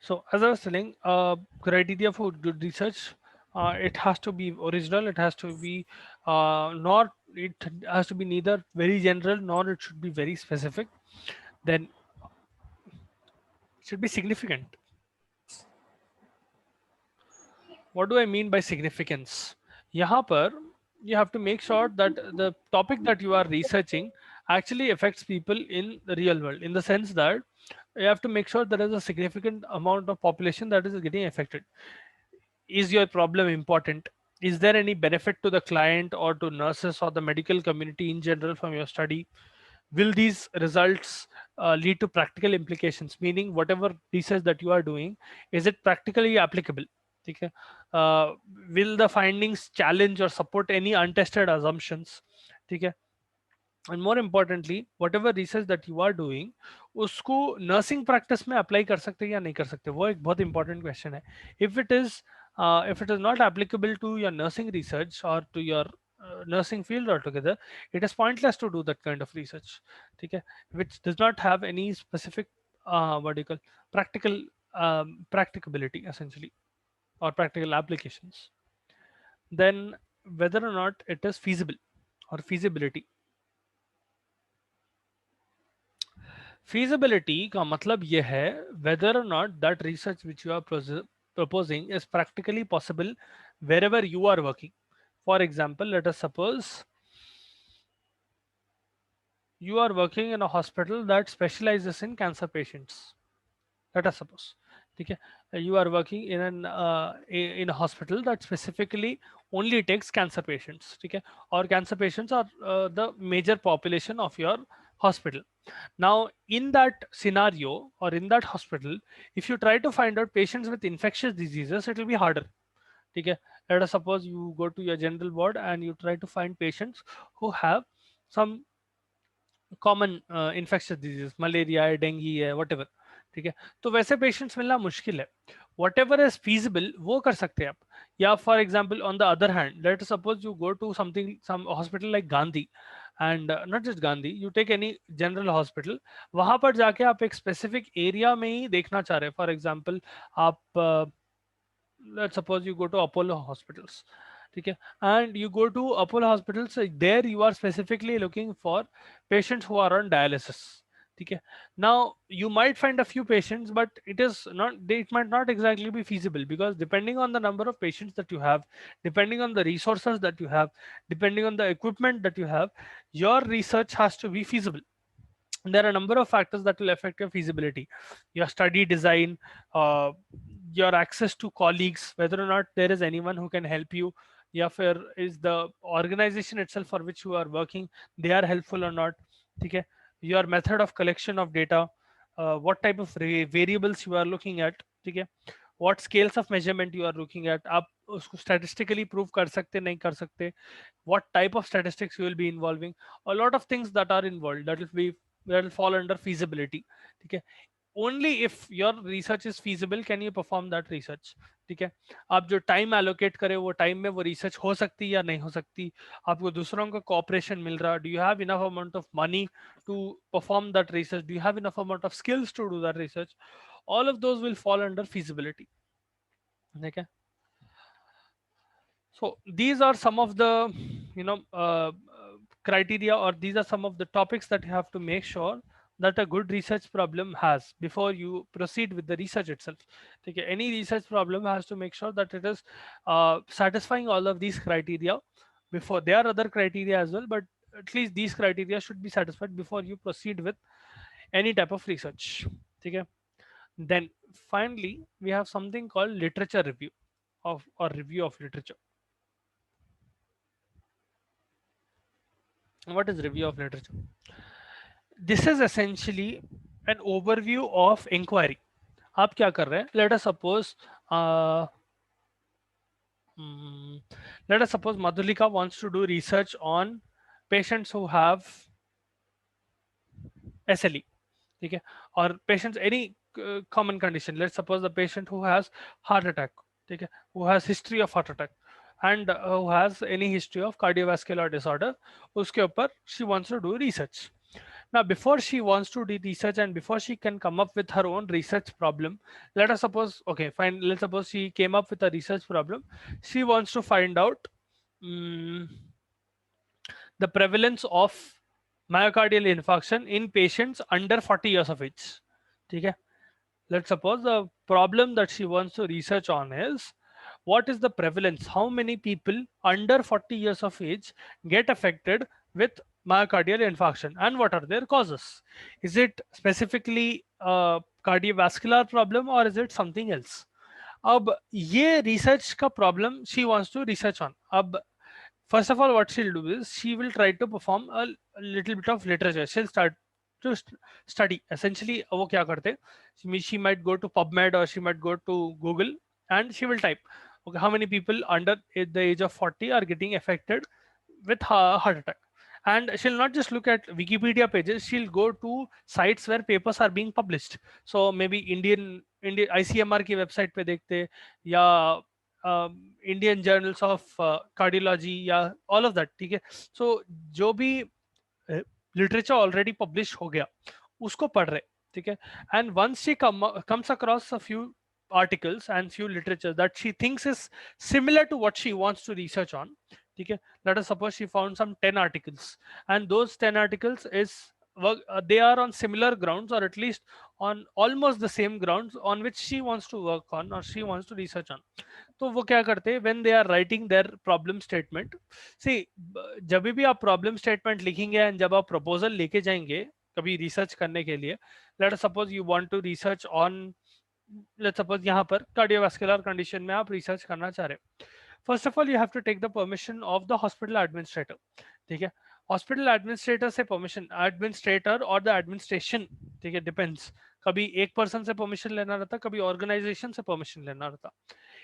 So as I was telling, criteria for good research, it has to be original. It has to be not. It has to be neither very general nor it should be very specific. Then it should be significant. What do I mean by significance? यहाँ पर you have to make sure that the topic that you are researching actually affects people in the real world, in the sense that you have to make sure there is a significant amount of population that is getting affected. Is your problem important? Is there any benefit to the client or to nurses or the medical community in general from your study? Will these results lead to practical implications, meaning whatever research that you are doing, is it practically applicable? Okay. uh, will the findings challenge or support any untested assumptions? Okay. And more importantly, whatever research that you are doing, उसको nursing practice में apply कर सकते हैं या नहीं कर सकते, वो एक बहुत important question है. If it is if it is not applicable to your nursing research or to your nursing field altogether, it is pointless to do that kind of research. ठीक है, which does not have any specific what do you call, practical practicability essentially, or practical applications. Then whether or not it is feasible or feasibility. Feasibility का मतलब ये है whether or not that research which you are proposing is practically possible wherever you are working. For example, let us suppose you are working in a hospital that specializes in cancer patients. Let us suppose, okay, you are working in in a hospital that specifically only takes cancer patients, okay, or cancer patients are the major population of your hospital. Now in that scenario or in that hospital, if you try to find out patients with infectious diseases, it will be harder. Okay, let us suppose you go to your general ward and you try to find patients who have some common infectious disease, malaria है, dinghy है, what ever. ठीक है, तो वैसे patients मिलना मुश्किल है. What ever is feasible वो कर सकते हैं आप. या for example on the other hand, let suppose you go to something, some hospital like Gandhi, and not just Gandhi, you take any general hospital. वहां पर जाके आप एक स्पेसिफिक एरिया में ही देखना चाह रहे हैं. फॉर एग्जाम्पल आप let's suppose you go to Apollo hospitals. Okay, and you go to Apollo hospitals, there you are specifically looking for patients who are on dialysis. Okay, now you might find a few patients, but it is not, it might not exactly be feasible, because depending on the number of patients that you have, depending on the resources that you have, depending on the equipment that you have, your research has to be feasible. There are a number of factors that will affect your feasibility: your study design, uh, your access to colleagues, whether or not there is anyone who can help you, या फिर is the organization itself for which you are working, they are helpful or not. ठीक है, your method of collection of data, what type of variables you are looking at. ठीक है, what scales of measurement you are looking at, आप उसको statistically prove कर सकते नहीं कर सकते, what type of statistics you will be involving, a lot of things that are involved, that will fall under feasibility. ठीक है, only if your research is feasible can you perform that research. ठीक है, आप जो time allocate करें वो time में वो रिसर्च हो सकती है या नहीं हो सकती, आपको दूसरों का कोऑपरेशन मिल रहा, do you have enough amount of money to perform that research, do you have enough amount of skills to do that research, all of those will fall under feasibility. Okay, so these are some of the, you know, criteria, or these are some of the topics that you have to make sure that a good research problem has before you proceed with the research itself. Okay, any research problem has to make sure that it is satisfying all of these criteria before. There are other criteria as well, but at least these criteria should be satisfied before you proceed with any type of research. Okay, then finally we have something called literature review of, or review of literature. What is review of literature? This is essentially an overview of inquiry. आप क्या कर रहे हैं? Let us suppose uh, mm, let us suppose Madhulika wants to do research on patients who have SLE. ठीक है, or patients any common condition. Let's suppose the patient who has heart attack, ठीक है, who has history of heart attack, and who has any history of cardiovascular disorder, उसके ऊपर she wants to do research. Now, before she wants to do research and before she can come up with her own research problem, let us suppose, okay, fine, let's suppose she came up with a research problem. She wants to find out mm, the prevalence of myocardial infarction in patients under 40 years of age. Okay? Let's suppose the problem that she wants to research on is what is the prevalence, how many people under 40 years of age get affected with myocardial infarction and what are their causes. Is it specifically a cardiovascular problem or is it something else? अब ये research का problem she wants to research on. अब first of all, what she'll do is she will try to perform a little bit of literature. She'll start to study. Essentially, वो क्या करते? She might go to PubMed or she might go to Google and she will type, okay, how many people under the age of 40 are getting affected with heart attack. And she'll not just look at Wikipedia pages, she'll go to sites where papers are being published. So maybe Indian ICMR की website पे देखते या Indian journals of cardiology या all of that, ठीक है. So जो भी literature already published हो गया उसको पढ़ रहे, ठीक है. And once she comes across a few articles and few literature that she thinks is similar to what she wants to research on, okay, let us suppose she found some 10 articles and those 10 articles is they are on similar grounds or at least on almost the same grounds on which she wants to work on or she wants to research on. तो वो क्या करते हैं when they are writing their problem statement, see जब भी आप problem statement लिखेंगे and जब आप proposal लेके जाएंगे कभी research करने के लिए, let us suppose you want to research on, let's suppose यहाँ पर cardiovascular condition में आप research करना चाह रहे हो. First of all, you have to take the permission of the hospital administrator. ठीक है, हॉस्पिटल एडमिनिस्ट्रेटर से परमिशन, एडमिनिस्ट्रेटर और द एडमिनिस्ट्रेशन, ठीक है, डिपेंड्स. कभी एक पर्सन से परमिशन लेना रहता, कभी ऑर्गेनाइजेशन से परमिशन लेना रहता.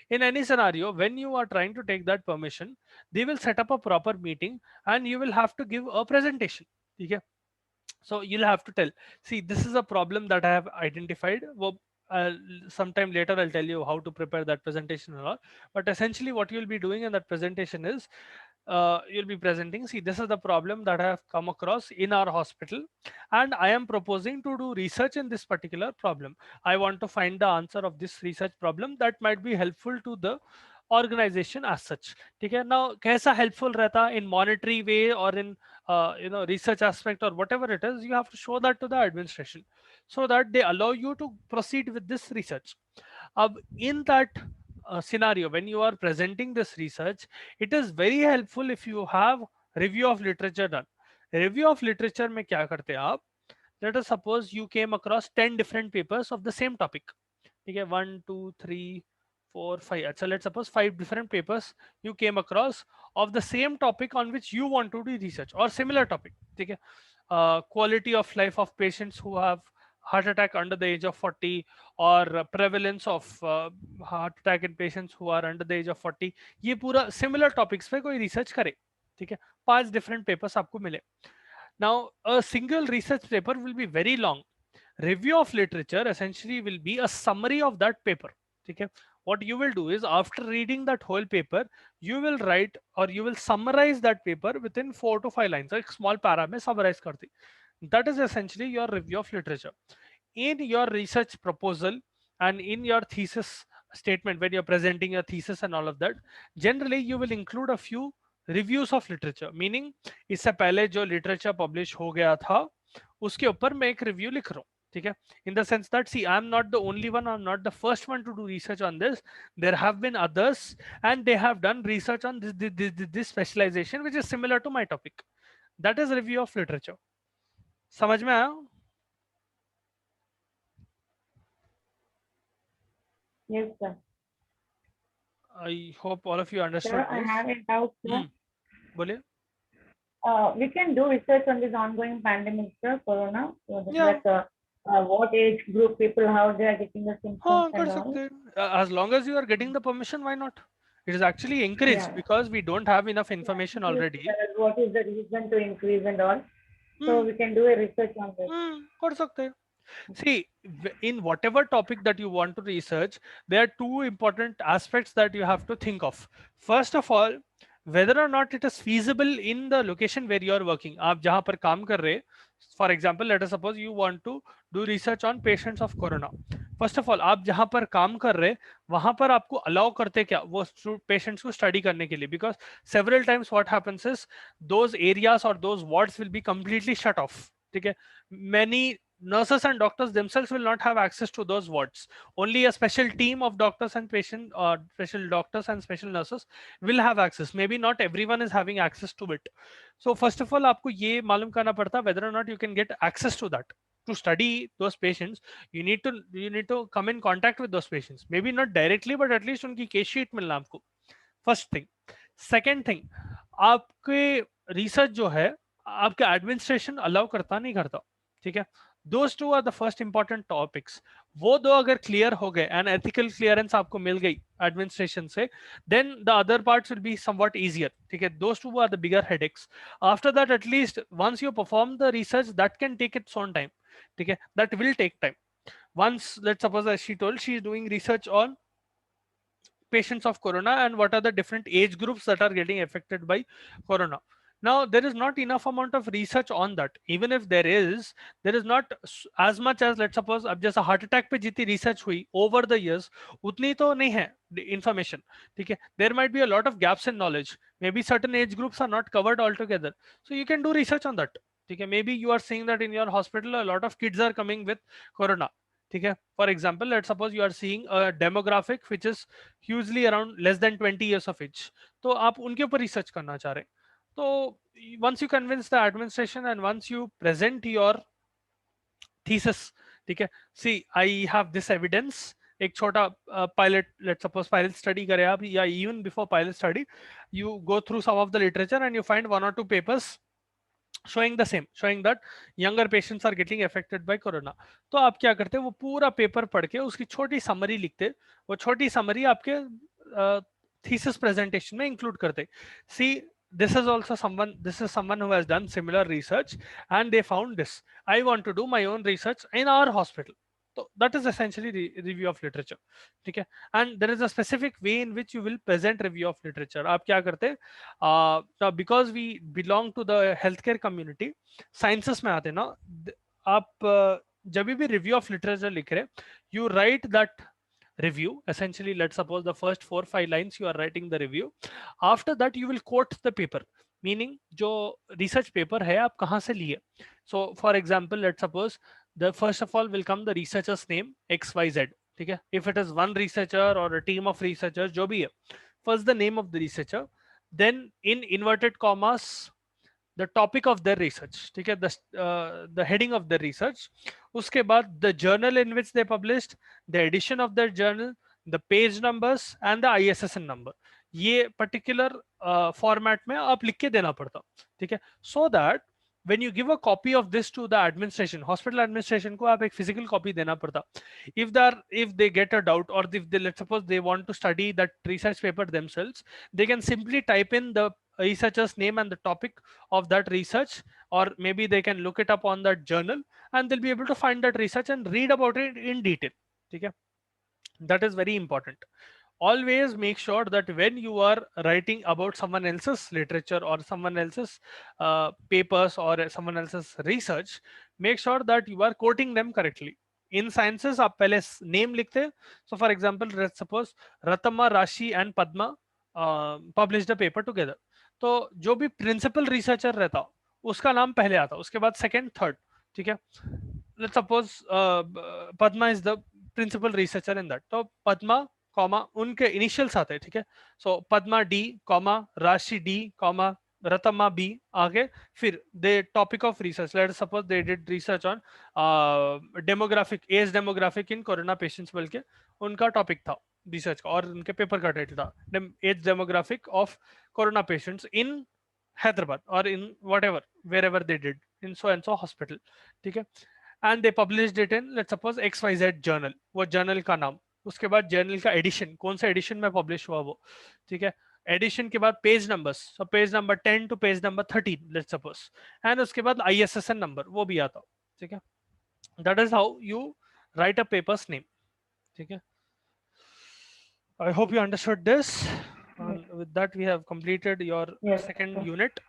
In any scenario, when you are trying to take that permission, they will set up a proper meeting and you will have to give a presentation. Okay? So you'll have to tell, see, this is a problem that I have identified. Well, sometime later I'll tell you how to prepare that presentation and all. But essentially what you'll be doing in that presentation is you'll be presenting, see, this is the problem that I have come across in our hospital and I am proposing to do research in this particular problem. I want to find the answer of this research problem that might be helpful to the organization as such. ठीक है, now कैसा helpful रहता in monetary way or in research aspect or whatever it is, you have to show that to the administration so that they allow you to proceed with this research. In that scenario, when you are presenting this research, it is very helpful if you have review of literature done. Review of literature में क्या करते हैं आप? Let us suppose you came across 10 different papers of the same topic. ठीक है, 1 2 3 4 5. So let's suppose 5 different papers you came across of the same topic on which you want to do research or similar topic. ठीक है, quality of life of patients who have heart attack under the age of 40 or prevalence of heart attack in patients who are under the age of 40. ये पूरा similar topics पे कोई research करे, ठीक है, 5 different papers आपको मिले. Now a single research paper will be very long. Review of literature essentially will be a summary of that paper. Okay, what you will do is after reading that whole paper, you will write or you will summarize that paper within 4 to 5 lines. Like small para mein summarize karti. That is essentially your review of literature. In your research proposal and in your thesis statement, when you're presenting your thesis and all of that, generally you will include a few reviews of literature. Meaning, इससे पहले जो literature publish हो गया था, उसके ऊपर मैं एक review लिख रहा हूँ. ठीक है, in the sense that, see, I'm not the only one, I'm not the first one to do research on this. There have been others and they have done research on this specialization which is similar to my topic. That is review of literature. समझ में आया? Yes, sir. I hope all of you understood Sir, this. I have a doubt, sir. बोलिए. We can do research on this ongoing pandemic, sir, corona. So Yeah. that, what age group people, how they are getting the symptoms हाँ, कर and all. सकते हैं. As long as you are getting the permission, why not? It is actually encouraged Yeah. because we don't have enough information already. What is the reason to increase and all? So we can do a research on this. कर सकते हैं. See, in whatever topic that you want to research, there are two important aspects that you have to think of. First of all, whether or not it is feasible in the location where you are working. आप जहाँ पर काम कर रहे, for example let us suppose you want to do research on patients of corona. First of all आप जहां पर काम कर रहे वहां पर आपको अलाउ करते क्या वो पेशेंट्स को स्टडी करने के लिए, because several times what happens is those areas और those wards will be completely shut off. ठीक है, many nurses and doctors themselves will not have access to those wards. Only a special team of doctors and patient or special doctors and special nurses will have access. Maybe not everyone is having access to it. So first of all आपको ये मालूम करना पड़ता whether or not you can get access to that. To study those patients, you need to come in contact with those patients. Maybe not directly, but at least उनकी case sheet मिलना आपको. First thing. Second thing, आपके research जो है आपके administration allow करता नहीं करता. ठीक है, those two are the first important topics. वो दो अगर क्लियर हो गए एंड एथिकल क्लियरेंस आपको मिल गई एडमिनिस्ट्रेशन से, then the other parts will be somewhat easier. ठीक है, those two are the bigger headaches. After that at least once you perform the research that can take its own time. ठीक है, that will take time. Once let's suppose as she told she is doing research on patients of corona and what are the different age groups that are getting affected by corona. Now there is not enough amount of research on that. Even if there is not as much as let's suppose अब जैसा heart attack पे जितनी research हुई over the years उतनी तो नहीं है information. ठीक है, there might be a lot of gaps in knowledge. Maybe certain age groups are not covered altogether, so you can do research on that. ठीक है, maybe you are seeing that in your hospital a lot of kids are coming with corona. ठीक है, for example let's suppose you are seeing a demographic which is hugely around less than 20 years of age. तो आप उनके ऊपर research करना चाह रहे हैं. तो once you convince the administration and once you present your thesis, ठीक है, see I have this evidence. एक छोटा pilot let's suppose pilot study करें आप, या even before pilot study you go through some of the literature and you find one or two papers showing the same, showing that younger patients are getting affected by corona. तो आप क्या करते हैं, वो पूरा पेपर पढ़ के उसकी छोटी समरी लिखते. वो छोटी समरी आपके थीसिस प्रेजेंटेशन में इंक्लूड करते. सी this is someone who has done similar research and they found this. I want to do my own research in our hospital. So that is essentially the review of literature. ठीक है, and there is a specific way in which you will present review of literature. आप क्या करते हैं, because we belong to the healthcare community, sciences में आते ना, आप जब भी review of literature लिख रहे, you write that review. Essentially let's suppose the first 4-5 lines you are writing the review. After that you will quote the paper, meaning जो research paper है आप कहाँ से लिए. So for example let's suppose the first of all will come the researcher's name XYZ. ठीक है, if it is one researcher or a team of researchers जो भी है, first the name of the researcher, then in inverted commas the topic of their research. ठीक है, the heading of their research. उसके बाद the journal in which they published, the edition of their journal, the page numbers and the ISSN number. ये particular format में आप लिख के देना पड़ता. ठीक है, so that when you give a copy of this to the administration, hospital administration को आप एक physical copy देना पड़ता. If they get a doubt or if they, let's suppose they want to study that research paper themselves, they can simply type in the researcher's name and the topic of that research, or maybe they can look it up on that journal and they'll be able to find that research and read about it in detail. Okay, that is very important. Always make sure that when you are writing about someone else's literature or someone else's papers or someone else's research, make sure that you are quoting them correctly. In sciences आप पहले name लिखते हैं. So for example let's suppose Ratama, Rashi and Padma published a paper together. तो जो भी principal researcher रहता उसका नाम पहले आता, उसके बाद सेकंड थर्ड. ठीक है, let's suppose Padma is the principal researcher in that, तो पद्मा कॉमा उनके इनिशियल्स आते हैं. ठीक है, so Padma D comma Rashi D comma Ratma B आगे, फिर they topic of research, let's suppose they did research on demographic, age demographic in corona patients, बल्कि उनका टॉपिक था रिसर्च का और उनके पेपर का टाइटल था as demographic of corona patients in Hyderabad or in whatever wherever they did in so and so hospital. ठीक है, and they published it in let's suppose XYZ journal. वो journal का नाम, उसके बाद journal का edition, कौन सा edition में publish हुआ वो. ठीक है, edition के बाद page numbers, so page number 10 to page number 13 let's suppose, and उसके बाद ISSN number वो भी आता. ठीक है, that is how you write a paper's name. ठीक है, I hope you understood this. And with that we have completed your Yes. second unit.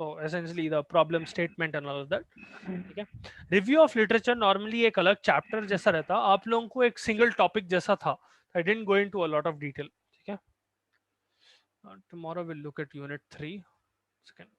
so essentially the problem statement and all of that. Mm. ठीक है, review of literature normally एक अलग chapter जैसा रहता, आप लोगों को एक सिंगल टॉपिक जैसा था, I didn't go into a lot of detail. ठीक है, tomorrow we'll look at unit 3. Second.